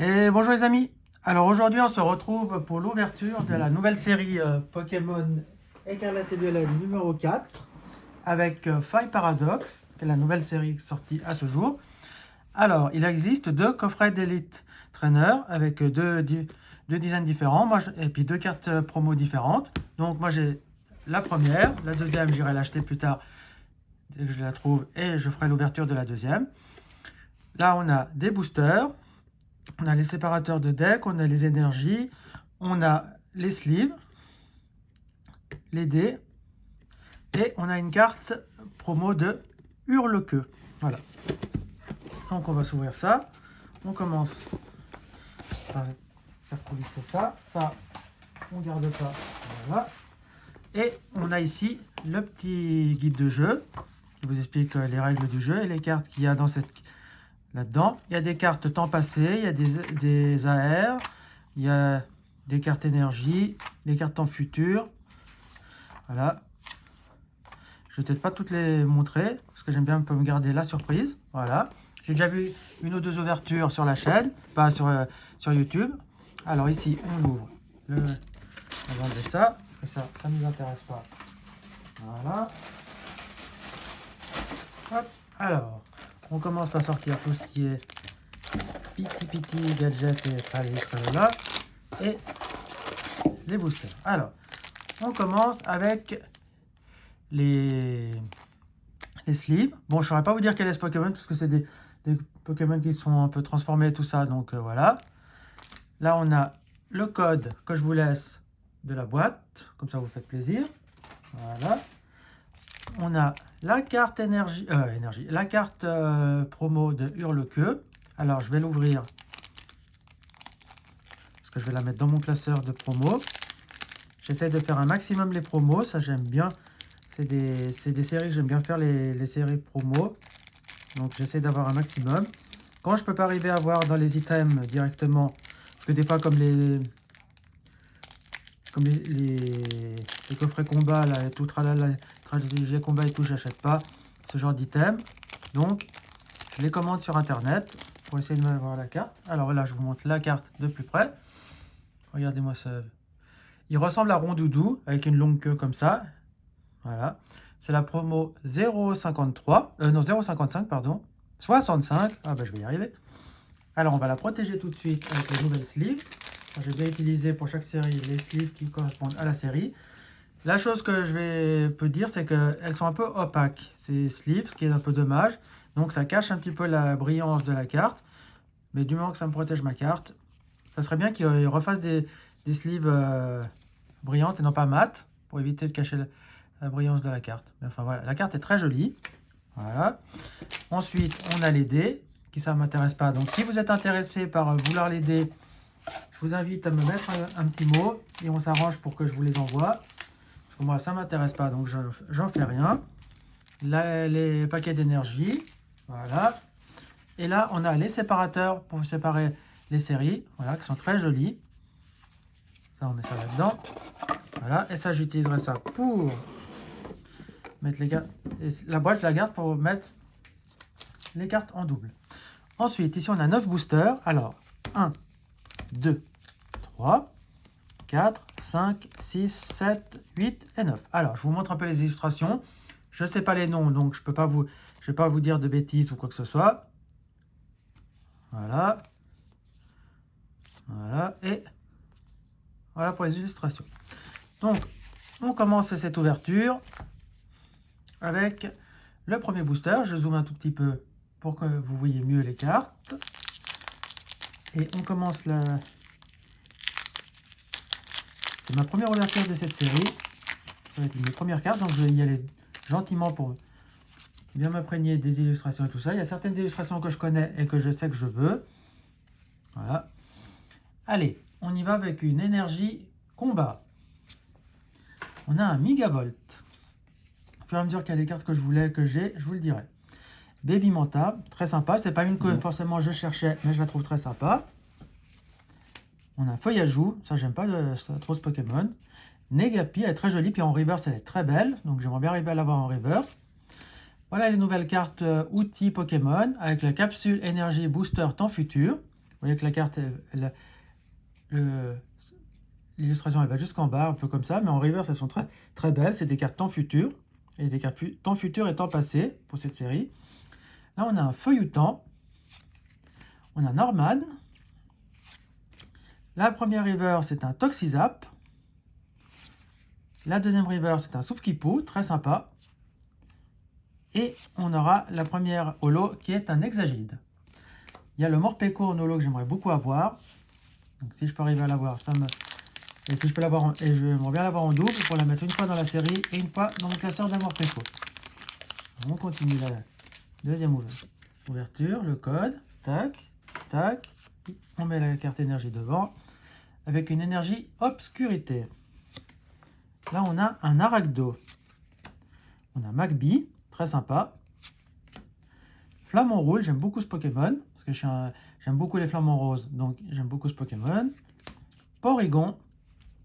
Et bonjour les amis. Alors aujourd'hui on se retrouve pour l'ouverture de la nouvelle série Pokémon Écarlate et Violet numéro 4 avec Five Paradox, qui est la nouvelle série sortie à ce jour. Alors il existe deux coffrets d'Elite Trainer avec deux designs différents et puis deux cartes promo différentes. Donc moi j'ai la première, la deuxième j'irai l'acheter plus tard dès que je la trouve et je ferai l'ouverture de la deuxième. Là on a des boosters. On a les séparateurs de deck, on a les énergies, on a les sleeves, les dés, et on a une carte promo de Hurle-Queue. Voilà. Donc on va s'ouvrir ça. On commence par faire coulisser ça. Ça, on garde pas. Voilà. Et on a ici le petit guide de jeu qui vous explique les règles du jeu et les cartes qu'il y a dans là-dedans. Il y a des cartes temps passé, il y a des AR, il y a des cartes énergie, des cartes temps futur. Voilà. Je vais peut-être pas toutes les montrer, parce que j'aime bien un peu me garder la surprise. Voilà. J'ai déjà vu une ou deux ouvertures sur la chaîne, pas sur YouTube. Alors ici, on ouvre on va enlever ça, parce que ça ne nous intéresse pas. Voilà. Hop. Alors, on commence par sortir tout ce qui est piti gadget et tralala et les boosters. Alors, on commence avec les sleeves. Bon, je ne saurais pas vous dire quel est ce Pokémon parce que c'est des Pokémon qui sont un peu transformés et tout ça. Donc voilà. Là, on a le code que je vous laisse de la boîte. Comme ça, vous faites plaisir. Voilà. On a la carte la carte promo de Hurle-Queue. Alors, je vais l'ouvrir parce que je vais la mettre dans mon classeur de promo. J'essaie de faire un maximum les promos, ça j'aime bien. C'est des séries que j'aime bien faire, les séries promos. Donc j'essaie d'avoir un maximum. Quand je ne peux pas arriver à voir dans les items directement, parce que des fois comme les coffrets combat, là, et tout, tralala, stratégie combat et tout, j'achète pas ce genre d'item. Donc je les commande sur internet pour essayer de voir la carte. Alors là, je vous montre la carte de plus près. Regardez-moi ça. Il ressemble à Rondoudou avec une longue queue comme ça. Voilà. C'est la promo 0,53. Non, 0,55, pardon. 65. Ah bah je vais y arriver. Alors on va la protéger tout de suite avec les nouvelles sleeves. J'ai déjà utilisé pour chaque série les sleeves qui correspondent à la série. La chose que je peux dire, c'est qu'elles sont un peu opaques, ces sleeves, ce qui est un peu dommage. Donc ça cache un petit peu la brillance de la carte. Mais du moment que ça me protège ma carte, ça serait bien qu'ils refassent des sleeves brillantes et non pas mates, pour éviter de cacher la brillance de la carte. Mais enfin voilà, la carte est très jolie. Voilà. Ensuite, on a les dés, qui ça ne m'intéresse pas. Donc si vous êtes intéressé par vouloir les dés, je vous invite à me mettre un petit mot et on s'arrange pour que je vous les envoie. Parce que moi, ça ne m'intéresse pas, donc j'en fais rien. Là, les paquets d'énergie. Voilà. Et là, on a les séparateurs pour séparer les séries, voilà, qui sont très jolis. Ça, on met ça là-dedans. Voilà, et ça, j'utiliserai ça pour mettre les cartes. Et la boîte, je la garde pour mettre les cartes en double. Ensuite, ici, on a 9 boosters. Alors, 1, 2, 3, 4, 5, 6, 7, 8 et 9. Alors, je vous montre un peu les illustrations. Je ne sais pas les noms, donc je ne vais pas vous dire de bêtises ou quoi que ce soit. Voilà. Voilà, et voilà pour les illustrations. Donc, on commence cette ouverture avec le premier booster. Je zoome un tout petit peu pour que vous voyez mieux les cartes. Et on commence là. C'est ma première ouverture de cette série. Ça va être mes premières cartes, donc je vais y aller gentiment pour bien m'imprégner des illustrations et tout ça. Il y a certaines illustrations que je connais et que je sais que je veux. Voilà. Allez, on y va avec une énergie combat. On a un Megavolt. Au fur et à mesure qu'il y a des cartes que je voulais, que j'ai, je vous le dirai. Baby Manta, très sympa. C'est pas une que forcément je cherchais, mais je la trouve très sympa. On a Feuillajou, ça j'aime pas trop ce Pokémon. Negapi, elle est très jolie, puis en reverse elle est très belle, donc j'aimerais bien l'avoir en reverse. Voilà les nouvelles cartes outils Pokémon, avec la capsule énergie booster temps futur. voyez que la carte, l'illustration elle va jusqu'en bas, un peu comme ça, mais en reverse elles sont très, très belles. C'est des cartes temps futur, et des cartes temps futur et temps passé pour cette série. Là on a un feuilletant, on a Norman. La première reverse c'est un Toxizap. La deuxième reverse c'est un Soufkipou, très sympa. Et on aura la première holo qui est un Hexagide. Il y a le Morpeko en holo que j'aimerais beaucoup avoir. Donc si je peux arriver à l'avoir, ça me... Et si je peux l'avoir et j'aimerais bien l'avoir en double pour la mettre une fois dans la série et une fois dans mon classeur d'un Morpeko. On continue la deuxième ouverture, le code, tac, tac. On met la carte énergie devant avec une énergie obscurité. Là on a un Arachdo. On a Magby, très sympa. Flamant Rouge, j'aime beaucoup ce Pokémon, parce que j'aime beaucoup les flamants roses, donc j'aime beaucoup ce Pokémon. Porygon,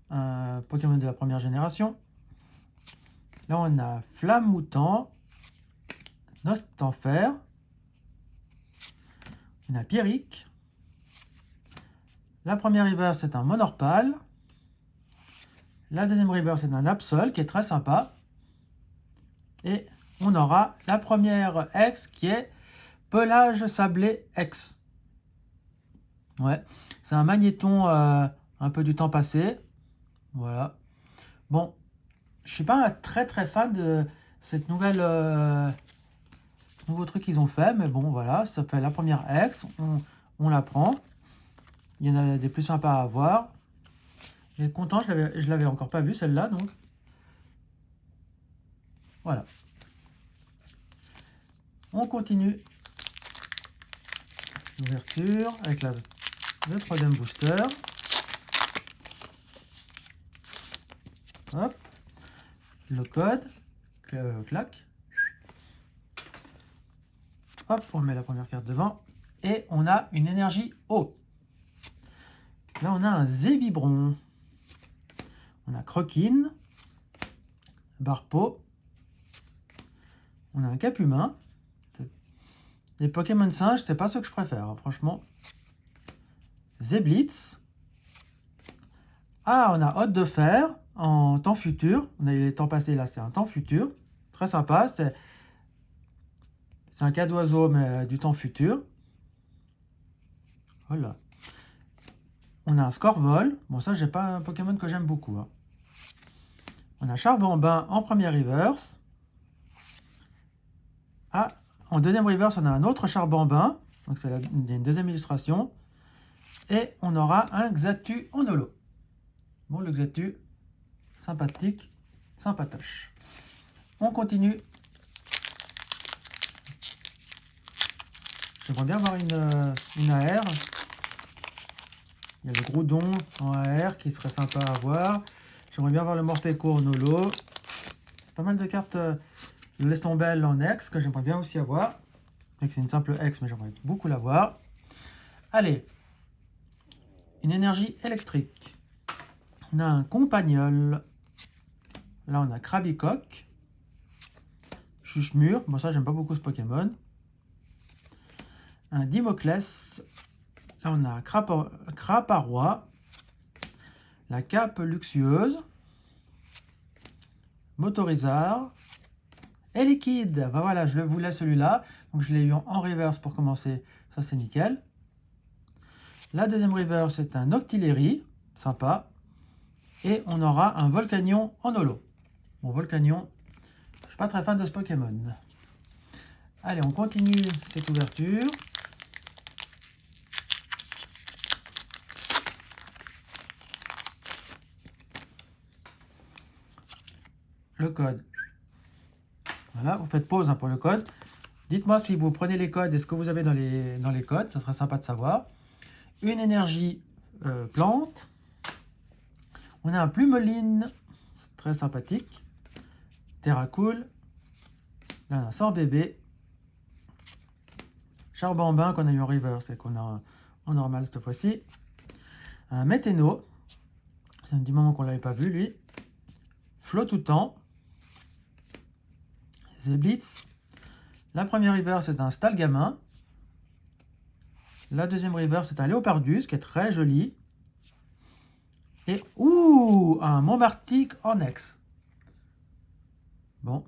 un Pokémon de la première génération. Là on a Flamme Moutant, Nostanfer, on a Pierrick. La première river c'est un Monorpal. La deuxième river c'est un Absol qui est très sympa. Et on aura la première X qui est Pelage Sablé X. Ouais, c'est un magnéton un peu du temps passé. Voilà. Bon, je suis pas très fan de cette nouvelle nouveau truc qu'ils ont fait, mais bon voilà, ça fait la première X, on la prend. Il y en a des plus sympas à avoir. Et content, je l'avais encore pas vu celle-là, donc voilà. On continue l'ouverture avec le troisième booster. Hop, le code, clac. Hop, on met la première carte devant. Et on a une énergie eau. Là, on a un Zébibron. On a Croquine. Barpo. On a un Capumin. Les Pokémon singes, c'est pas ce que je préfère, hein, franchement. Zeblitz. Ah, on a Hôte de Fer en temps futur. On a eu les temps passés, là, c'est un temps futur. Très sympa. C'est un cas d'oiseau, mais du temps futur. Voilà. On a un Scorvol. Bon, ça, j'ai pas un Pokémon que j'aime beaucoup. Hein. On a Charbambin en première reverse. Ah, en deuxième reverse, on a un autre Charbambin. Donc, c'est une deuxième illustration. Et on aura un Xatu en holo. Bon, le Xatu, sympathique, sympatoche. On continue. J'aimerais bien avoir une AR. Il y a le Groudon en AR qui serait sympa à avoir. J'aimerais bien avoir le Morpeko en holo. Pas mal de cartes. Le Lestombel en X que j'aimerais bien aussi avoir. C'est une simple X, mais j'aimerais beaucoup l'avoir. Allez. Une énergie électrique. On a un Compagnol. Là, on a Krabicoque. Chuchemur. Bon, ça, j'aime pas beaucoup ce Pokémon. Un Dimoclès. Là, on a Craparois. La Cape Luxueuse. Motorizard. Et Liquide. Ben voilà, je voulais celui-là. Donc, je l'ai eu en reverse pour commencer. Ça, c'est nickel. La deuxième reverse, c'est un Octillery. Sympa. Et on aura un Volcanion en holo. Bon, Volcanion, je ne suis pas très fan de ce Pokémon. Allez, on continue cette ouverture. Le code. Voilà, vous faites pause hein, pour le code. Dites-moi si vous prenez les codes et ce que vous avez dans les codes. Ça serait sympa de savoir. Une énergie plante. On a un Plumeline, très sympathique. Terracool. Là, on a un Sort Bébé. Charbambin qu'on a eu en reverse c'est qu'on a en normal cette fois-ci. Un Météno. C'est un petit moment qu'on ne l'avait pas vu, lui. Flotoutan. Zeblitz. La première reverse c'est un Stalgamin. La deuxième reverse, c'est un Léopardus qui est très joli. Et, ouh, un Montmartic en ex. Bon.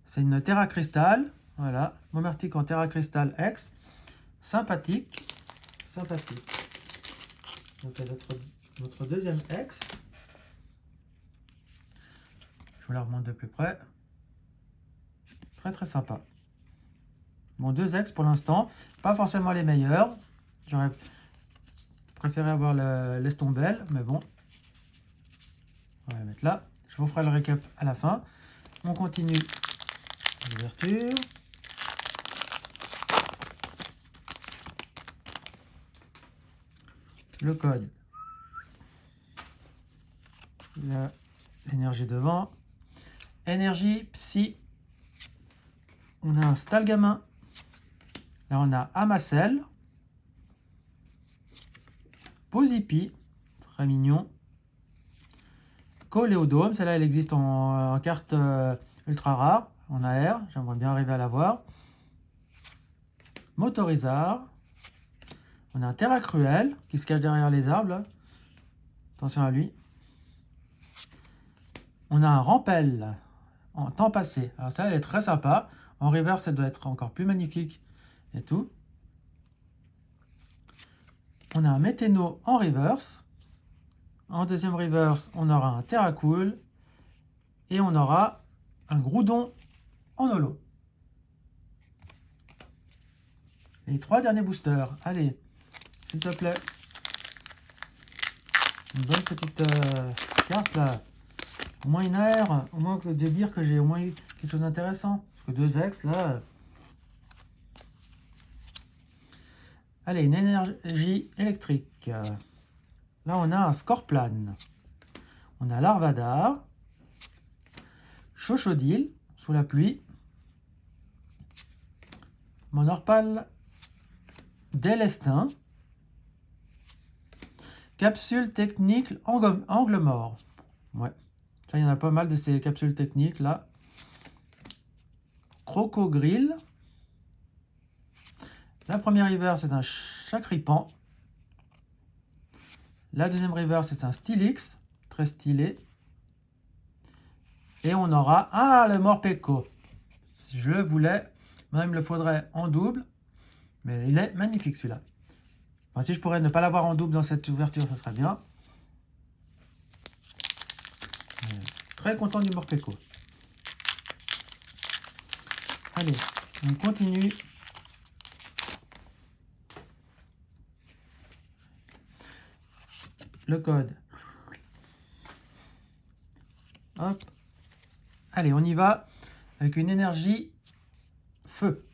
C'est une Terra Cristal. Voilà. Montmartic en Terra Cristal ex. Sympathique. Sympathique. Donc, notre deuxième ex. Je vous la remonte de plus près. Très très sympa. Bon, deux ex pour l'instant. Pas forcément les meilleurs. J'aurais préféré avoir l'Estombel, mais bon. On va la mettre là. Je vous ferai le récap à la fin. On continue l'ouverture. Le code. L'énergie devant. Énergie Psy. On a un Stalgamin. Là, on a Amacel. Posipi. Très mignon. Coléodome. Celle-là, elle existe en carte ultra rare, en AR. J'aimerais bien arriver à la voir. Motorizard. On a un Terra Cruel qui se cache derrière les arbres. Là. Attention à lui. On a un Rampel en temps passé. Alors ça, elle est très sympa. En reverse, elle doit être encore plus magnifique et tout. On a un Météno en reverse. En deuxième reverse, on aura un Terra Cool. Et on aura un Groudon en holo. Les trois derniers boosters. Allez, s'il te plaît. Une bonne petite carte là. Au moins une AR, au moins de dire que j'ai au moins eu quelque chose d'intéressant. Parce que deux ex là. Allez, une énergie électrique. Là on a un Scorplan. On a Larvadar. Chochodile, sous la pluie. Monorpal Délestin. Capsule technique angle mort. Ouais. Ça, il y en a pas mal de ces capsules techniques là. Crocogrill. La première river, c'est un Chacripan. La deuxième river, c'est un Stylix. Très stylé. Et on aura... Ah, le Morpeko. Je le voulais. Maintenant, il me le faudrait en double. Mais il est magnifique celui-là. Enfin, si je pourrais ne pas l'avoir en double dans cette ouverture, ça serait bien. Très content du Morpeko. Allez, on continue. Le code. Hop. Allez, on y va avec une énergie feu.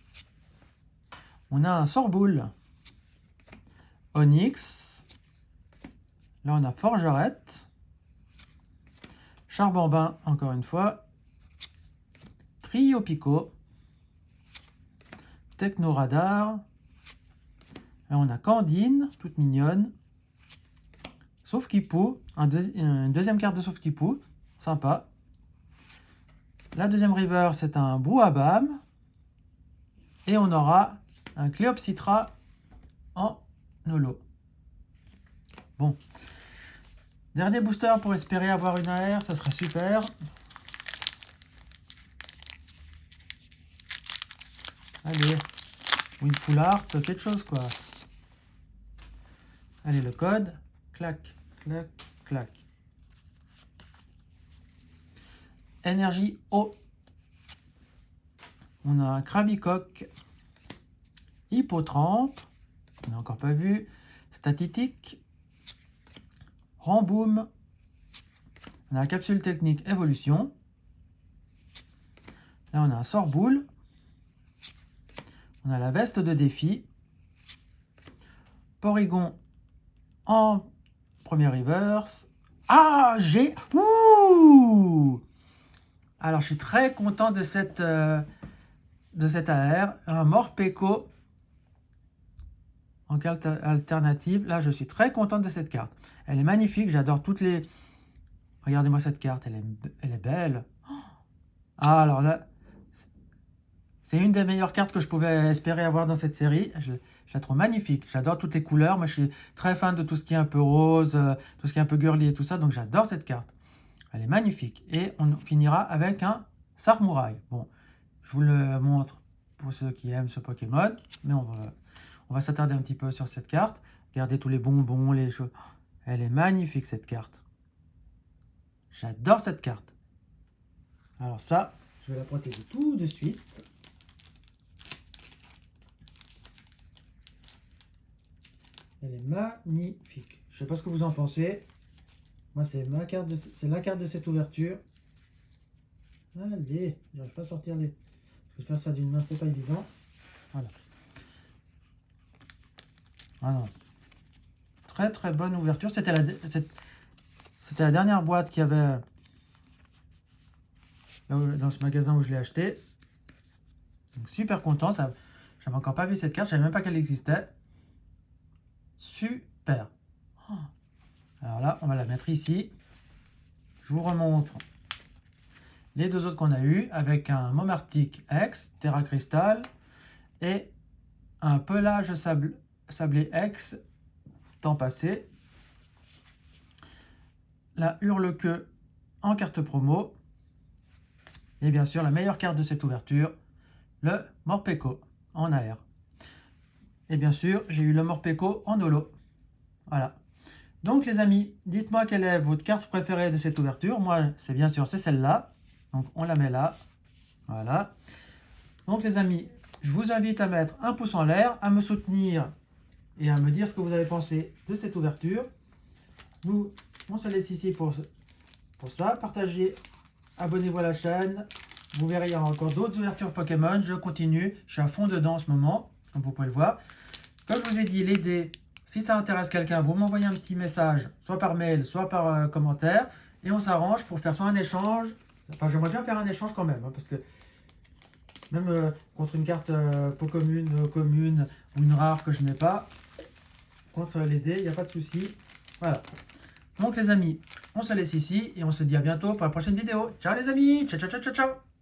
On a un Sorboule. Onyx. Là, on a Forgerette. Charbambin, encore une fois. Trio Pico. Technoradar. Là, on a Candine, toute mignonne. Sauf Kipou, une deuxième carte de Sauf Kipou. Sympa. La deuxième river, c'est un Brouhabam. Et on aura un Cléopsitra en holo. Bon. Dernier booster pour espérer avoir une AR, ça serait super. Allez. Ou une full art, quelque chose quoi. Allez, le code. Clac, clac, clac. Énergie eau. On a un Krabicoque. Hippotrampe. On n'a encore pas vu. Statitique. Ramboom. On a la capsule technique évolution. Là, on a un Sorboule. On a la veste de défi. Porygon en premier reverse. Ah, j'ai... Ouh! Alors, je suis très content de cette AR. Un Morpeko en carte alternative. Là, je suis très content de cette carte. Elle est magnifique. J'adore toutes les... Regardez-moi cette carte. Elle est belle. Ah, alors là... C'est une des meilleures cartes que je pouvais espérer avoir dans cette série. Je la trouve magnifique. J'adore toutes les couleurs. Moi, je suis très fan de tout ce qui est un peu rose, tout ce qui est un peu girly et tout ça. Donc, j'adore cette carte. Elle est magnifique. Et on finira avec un Samouraï. Bon, je vous le montre pour ceux qui aiment ce Pokémon. Mais on va s'attarder un petit peu sur cette carte. Regardez tous les bonbons, les choses. Elle est magnifique, cette carte. J'adore cette carte. Alors ça, je vais la protéger tout de suite. Elle est magnifique. Je ne sais pas ce que vous en pensez. Moi, c'est la carte de cette ouverture. Allez, j'arrive pas à sortir les... Je vais faire ça d'une main, c'est pas évident. Voilà. Ah non. Très très bonne ouverture. C'était la dernière boîte qu'il y avait dans ce magasin où je l'ai acheté. Donc super content. J'avais encore pas vu cette carte. Je savais même pas qu'elle existait. Super. Alors là, on va la mettre ici. Je vous remontre les deux autres qu'on a eu avec un Momartic X, Terra Crystal et un pelage sablé X, temps passé. La Hurle-Queue en carte promo. Et bien sûr, la meilleure carte de cette ouverture, le Morpeko en AR. Et bien sûr, j'ai eu le Morpeko en holo. Voilà. Donc les amis, dites-moi quelle est votre carte préférée de cette ouverture. Moi, c'est bien sûr, c'est celle-là. Donc on la met là. Voilà. Donc les amis, je vous invite à mettre un pouce en l'air, à me soutenir et à me dire ce que vous avez pensé de cette ouverture. Nous, on se laisse ici pour ça. Partagez, abonnez-vous à la chaîne. Vous verrez, il y aura encore d'autres ouvertures Pokémon. Je continue. Je suis à fond dedans en ce moment, comme vous pouvez le voir. Comme je vous ai dit, les dés, si ça intéresse quelqu'un, vous m'envoyez un petit message, soit par mail, soit par commentaire. Et on s'arrange pour faire soit un échange. Enfin, j'aimerais bien faire un échange quand même, hein, parce que même contre une carte commune ou une rare que je n'ai pas, contre les dés, il n'y a pas de souci. Voilà. Donc les amis, on se laisse ici et on se dit à bientôt pour la prochaine vidéo. Ciao les amis, ciao ciao ciao ciao ciao.